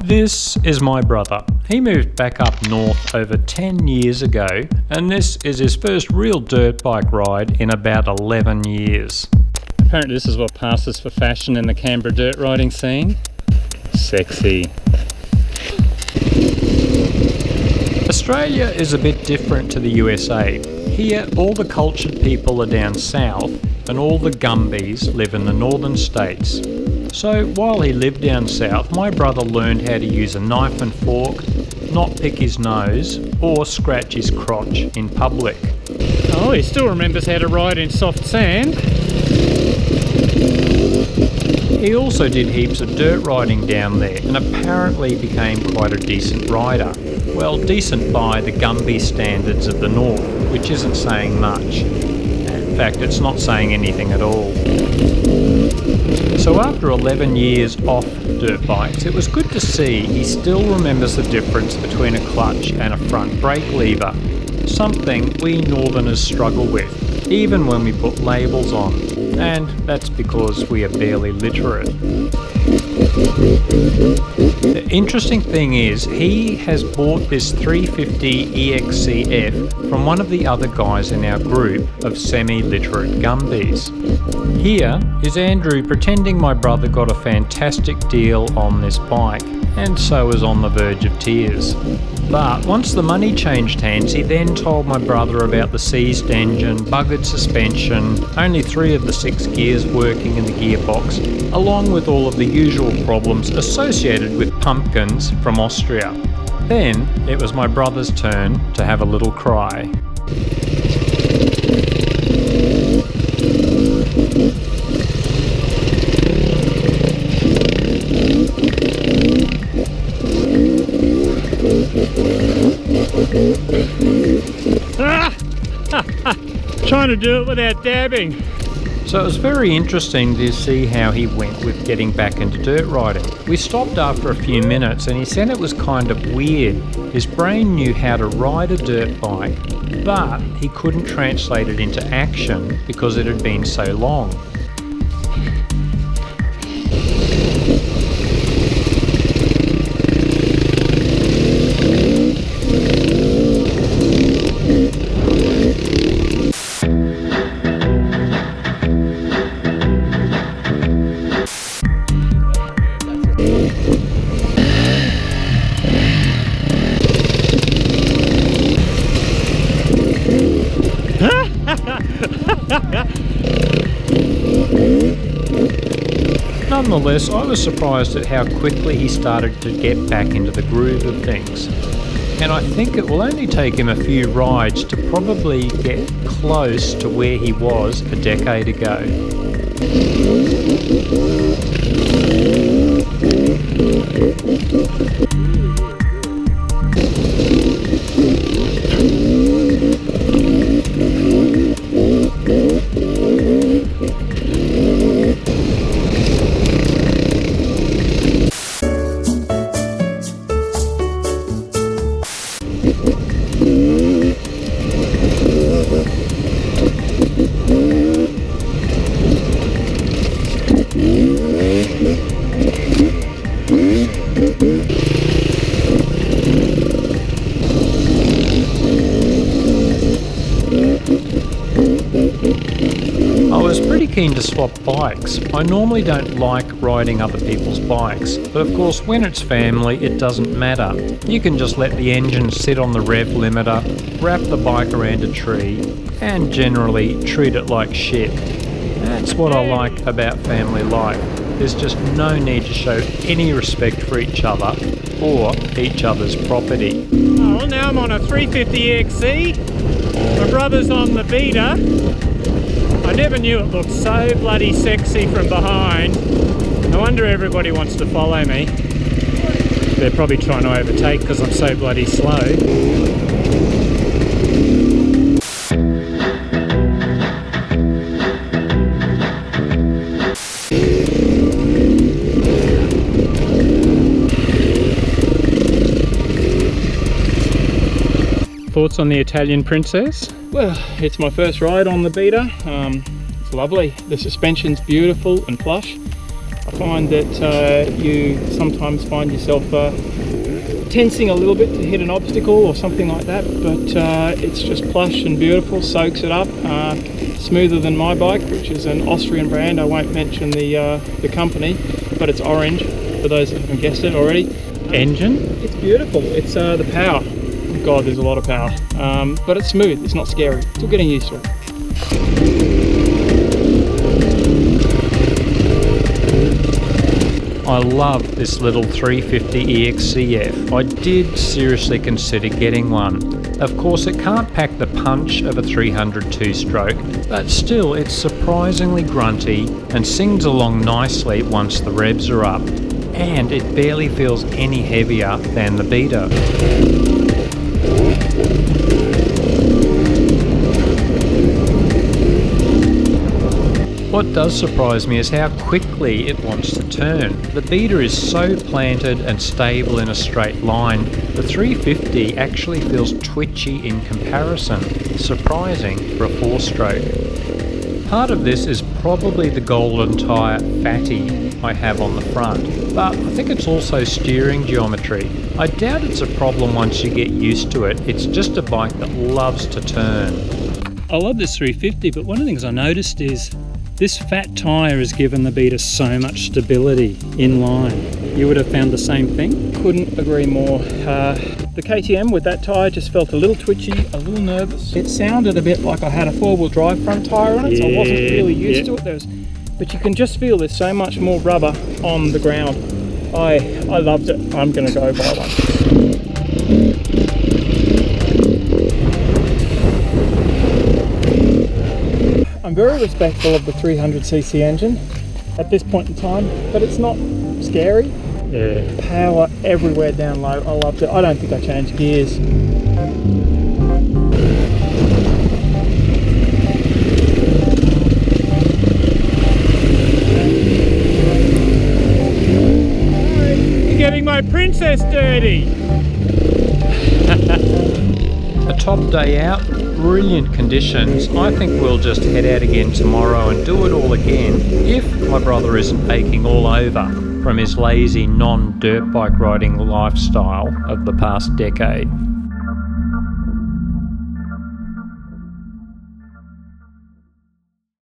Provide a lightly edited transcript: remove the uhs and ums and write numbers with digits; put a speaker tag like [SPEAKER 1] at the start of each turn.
[SPEAKER 1] This is my brother. He moved back up north over 10 years ago, and this is his first real dirt bike ride in about 11 years.
[SPEAKER 2] Apparently this is what passes for fashion in the Canberra dirt riding scene. Sexy.
[SPEAKER 1] Australia is a bit different to the USA. Here, all the cultured people are down south, and all the Gumbies live in the northern states. So while he lived down south, my brother learned how to use a knife and fork, not pick his nose, or scratch his crotch in public.
[SPEAKER 2] Oh, he still remembers how to ride in soft sand.
[SPEAKER 1] He also did heaps of dirt riding down there and apparently became quite a decent rider. Well, decent by the Gumby standards of the north, which isn't saying much. In fact, it's not saying anything at all. So after 11 years off dirt bikes, it was good to see he still remembers the difference between a clutch and a front brake lever. Something we northerners struggle with, even when we put labels on. And that's because we are barely literate. The interesting thing is, he has bought this 350 EXCF from one of the other guys in our group of semi-literate Gumbies. Here is Andrew pretending my brother got a fantastic deal on this bike, and so is on the verge of tears. But once the money changed hands, he then told my brother about the seized engine, buggered suspension, only 3 of the 6 gears working in the gearbox, along with all of the usual problems associated with pumpkins from Austria. Then it was my brother's turn to have a little cry.
[SPEAKER 2] Trying to do it without dabbing.
[SPEAKER 1] So it was very interesting to see how he went with getting back into dirt riding. We stopped after a few minutes and he said it was kind of weird. His brain knew how to ride a dirt bike, but he couldn't translate it into action because it had been so long. Nonetheless, I was surprised at how quickly he started to get back into the groove of things. And I think it will only take him a few rides to probably get close to where he was a decade ago. I was pretty keen to swap bikes. I normally don't like riding other people's bikes, but of course when it's family it doesn't matter. You can just let the engine sit on the rev limiter, wrap the bike around a tree, and generally treat it like shit. That's what I like about family life. There's just no need to show any respect for each other or each other's property.
[SPEAKER 2] Oh, well, now I'm on a 350 XC. My brother's on the Beta. I never knew it looked so bloody sexy from behind. No wonder everybody wants to follow me. They're probably trying to overtake because I'm so bloody slow. Thoughts on the Italian Princess? Well, it's my first ride on the Beta. It's lovely. The suspension's beautiful and plush.
[SPEAKER 3] I find that you sometimes find yourself tensing a little bit to hit an obstacle or something like that, but it's just plush and beautiful, soaks it up. Smoother than my bike, which is an Austrian brand. I won't mention the company, but it's orange, for those that haven't guessed it already.
[SPEAKER 2] Engine?
[SPEAKER 3] It's beautiful. It's the power. God, there's a lot of power. But it's smooth, it's not scary. Still getting used to it.
[SPEAKER 1] I love this little 350 EXCF. I did seriously consider getting one. Of course, it can't pack the punch of a 300 two-stroke, but still it's surprisingly grunty and sings along nicely once the revs are up, and it barely feels any heavier than the beater. What does surprise me is how quickly it wants to turn. The beater is so planted and stable in a straight line. The 350 actually feels twitchy in comparison, surprising for a 4-stroke. Part of this is probably the golden tyre fatty I have on the front, but I think it's also steering geometry. I doubt it's a problem once you get used to it. It's just a bike that loves to turn.
[SPEAKER 2] I love this 350, but one of the things I noticed is this fat tyre has given the beater so much stability in line. You would have found the same thing?
[SPEAKER 3] Couldn't agree more. The KTM with that tyre just felt a little twitchy, a little nervous. It sounded a bit like I had a 4-wheel drive front tyre on it, so I wasn't really used to it. But you can just feel there's so much more rubber on the ground. I loved it. I'm going to go buy one. I'm very respectful of the 300cc engine at this point in time, but it's not scary.
[SPEAKER 2] Yeah.
[SPEAKER 3] Power everywhere down low. I loved it. I don't think I changed gears.
[SPEAKER 2] You're getting my princess dirty.
[SPEAKER 1] A top day out, brilliant conditions. I think we'll just head out again tomorrow and do it all again if my brother isn't aching all over from his lazy non-dirt bike riding lifestyle of the past decade.